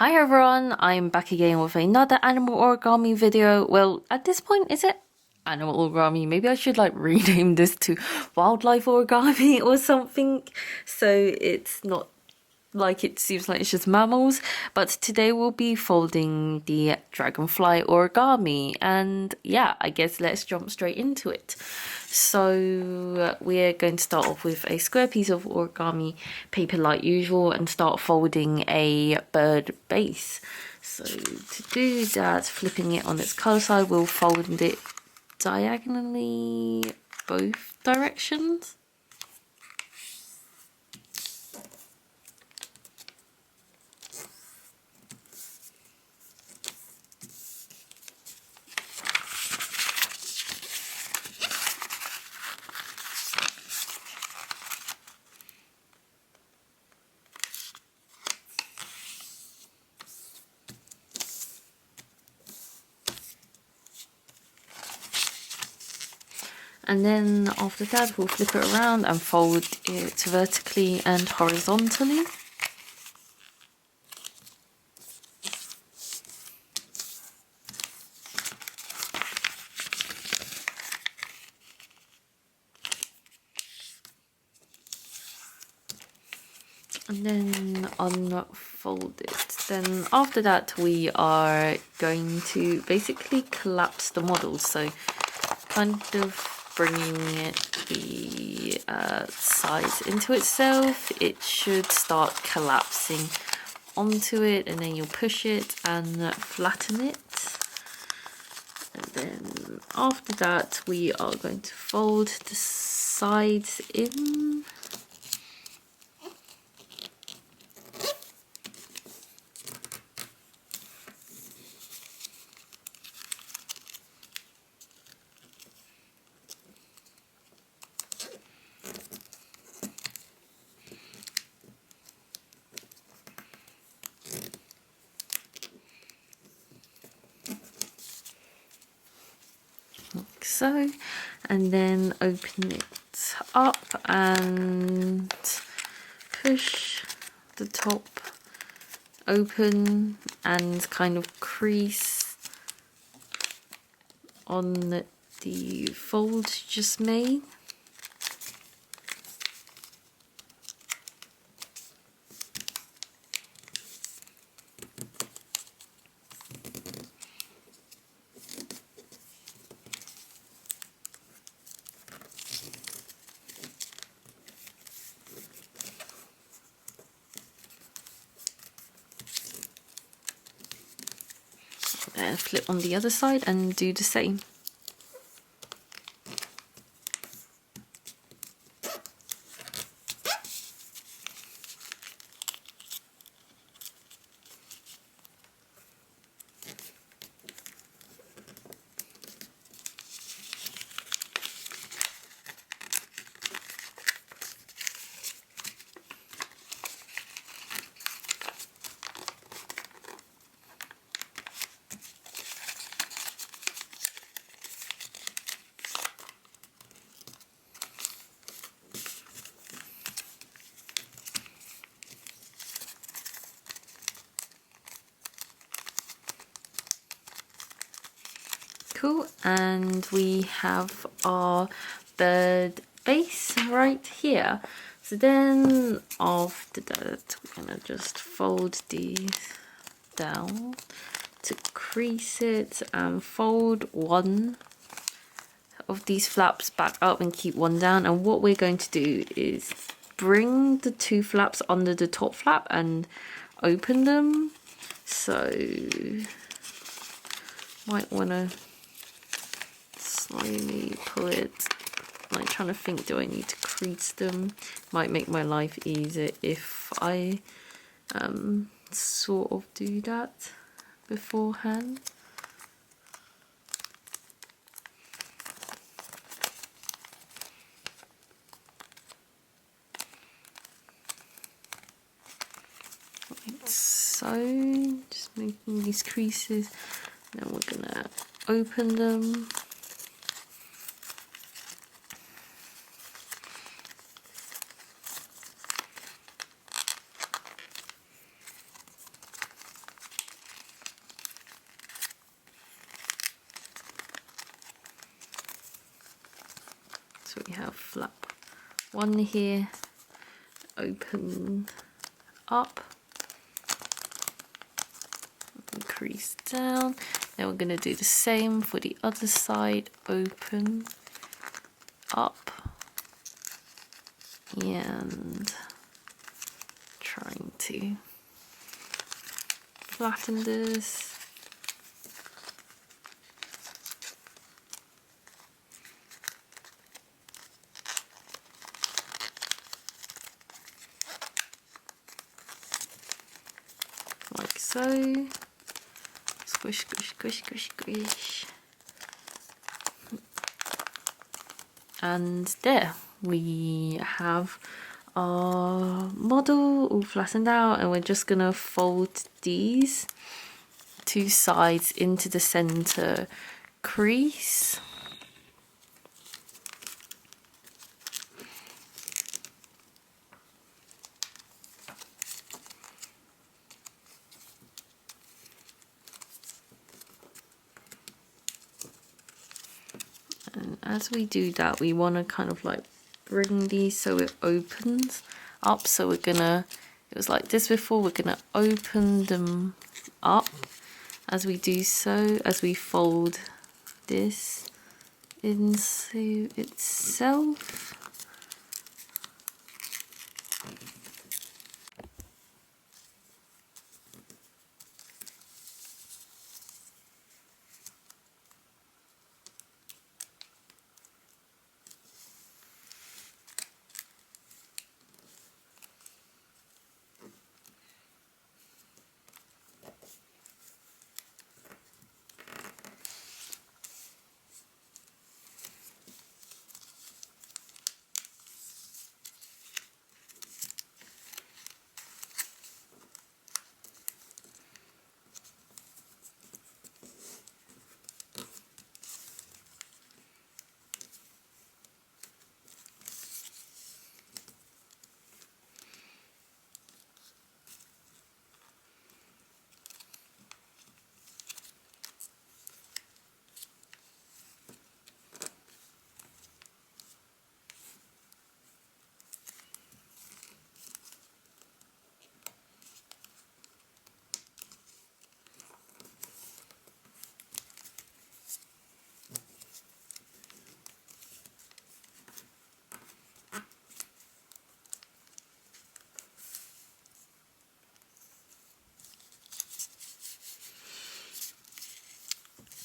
Hi everyone, I'm back again with another animal origami video. Well, at this point, is it animal origami? Maybe I should like rename this to wildlife origami or something, so it's not like it seems like it's just mammals. But today we'll be folding the dragonfly origami, and yeah, I guess let's jump straight into it. So we're going to start off with a square piece of origami paper like usual and start folding a bird base. So to do that, flipping it on its color side, we'll fold it diagonally both directions. And then after that, we'll flip it around and fold it vertically and horizontally. And then unfold it. Then after that, we are going to basically collapse the model. So kind of bringing the sides into itself, it should start collapsing onto it, and then you'll push it and flatten it. And then after that, we are going to fold the sides in. Like so, and then open it up and push the top open and kind of crease on the fold just made. Flip on the other side and do the same. Cool, and we have our bird base right here. So then after that, we're gonna just fold these down to crease it and fold one of these flaps back up and keep one down. And what we're going to do is bring the two flaps under the top flap and open them. So might want to slowly pull it, like trying to think, do I need to crease them? Might make my life easier if I sort of do that beforehand. Like so, just making these creases. Then we're gonna open them. So we have flap 1 here, open up, crease down. Then we're going to do the same for the other side, open up, and trying to flatten this. Like so. Squish, squish, squish, squish, squish. And there we have our model all flattened out, and we're just gonna fold these 2 sides into the center crease. And as we do that, we want to kind of like bring these so it opens up. So we're gonna, it was like this before, we're gonna open them up as we do so, as we fold this into itself.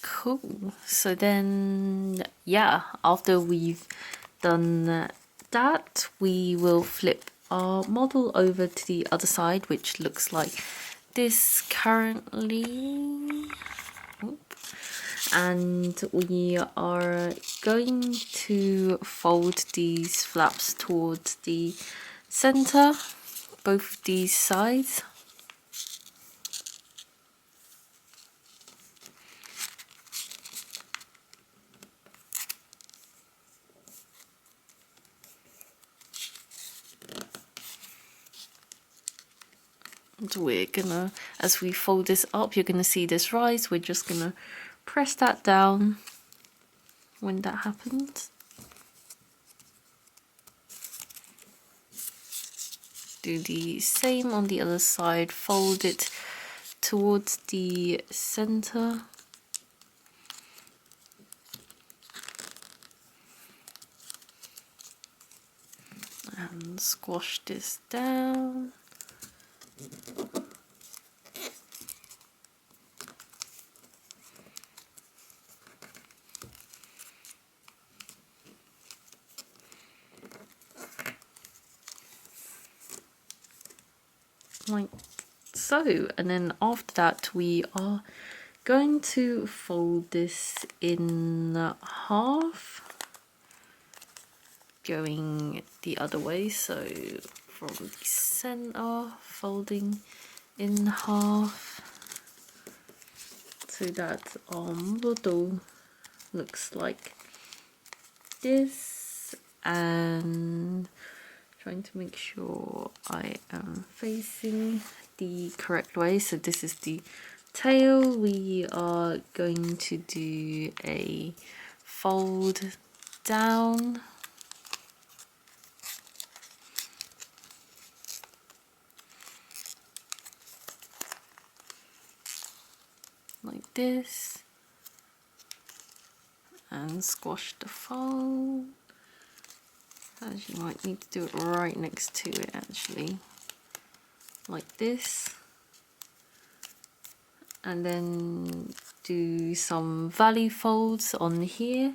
Cool. So then, yeah, after we've done that, we will flip our model over to the other side, which looks like this currently. And we are going to fold these flaps towards the center, both these sides. We're gonna, as we fold this up, you're gonna see this rise. We're just gonna press that down when that happens. Do the same on the other side, fold it towards the center. And squash this down. Like so, and then after that we are going to fold this in half, going the other way, so from the center, folding in half so that our model looks like this, and trying to make sure I am facing the correct way. So this is the tail. We are going to do a fold down like this, and squash the fold. As you might need to do it right next to it actually, like this, and then do some valley folds on here.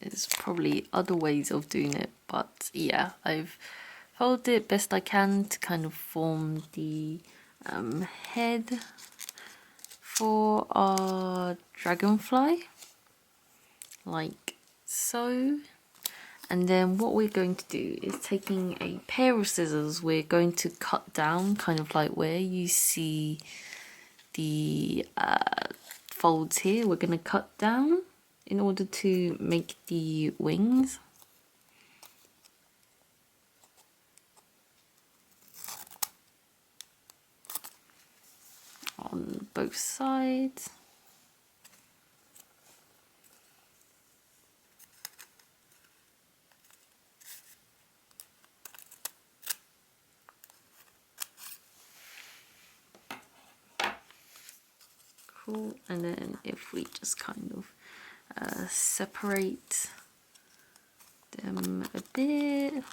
There's probably other ways of doing it, but yeah, I've folded it best I can to kind of form the head for our dragonfly, like so. And then what we're going to do is, taking a pair of scissors, we're going to cut down kind of like where you see the folds here. We're going to cut down in order to make the wings. On both sides. Cool. And then if we just kind of separate them a bit.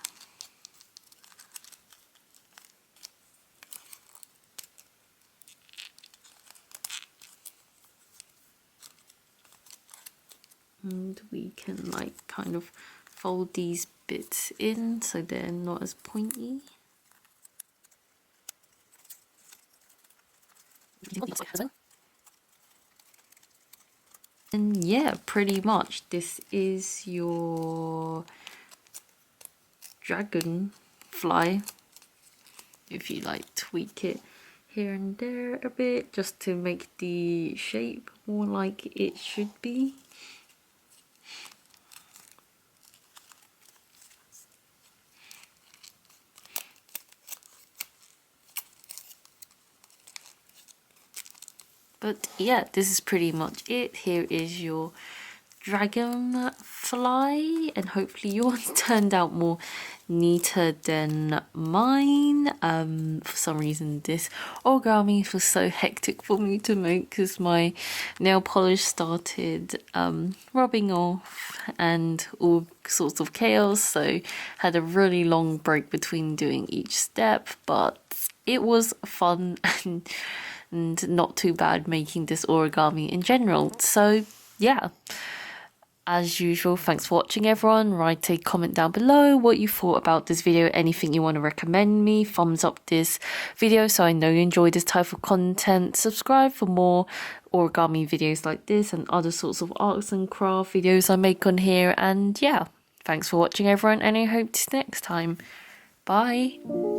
And we can like kind of fold these bits in so they're not as pointy. And yeah, pretty much this is your dragonfly. If you like tweak it here and there a bit just to make the shape more like it should be. But yeah, this is pretty much it. Here is your dragonfly, and hopefully yours turned out more neater than mine. For some reason this origami was so hectic for me to make because my nail polish started rubbing off and all sorts of chaos, so had a really long break between doing each step, but it was fun and not too bad making this origami in general. So yeah, as usual, thanks for watching everyone. Write a comment down below what you thought about this video, anything you want to recommend me. Thumbs up this video so I know you enjoy this type of content. Subscribe for more origami videos like this and other sorts of arts and craft videos I make on here. And yeah, thanks for watching everyone, and I hope to see you next time. Bye.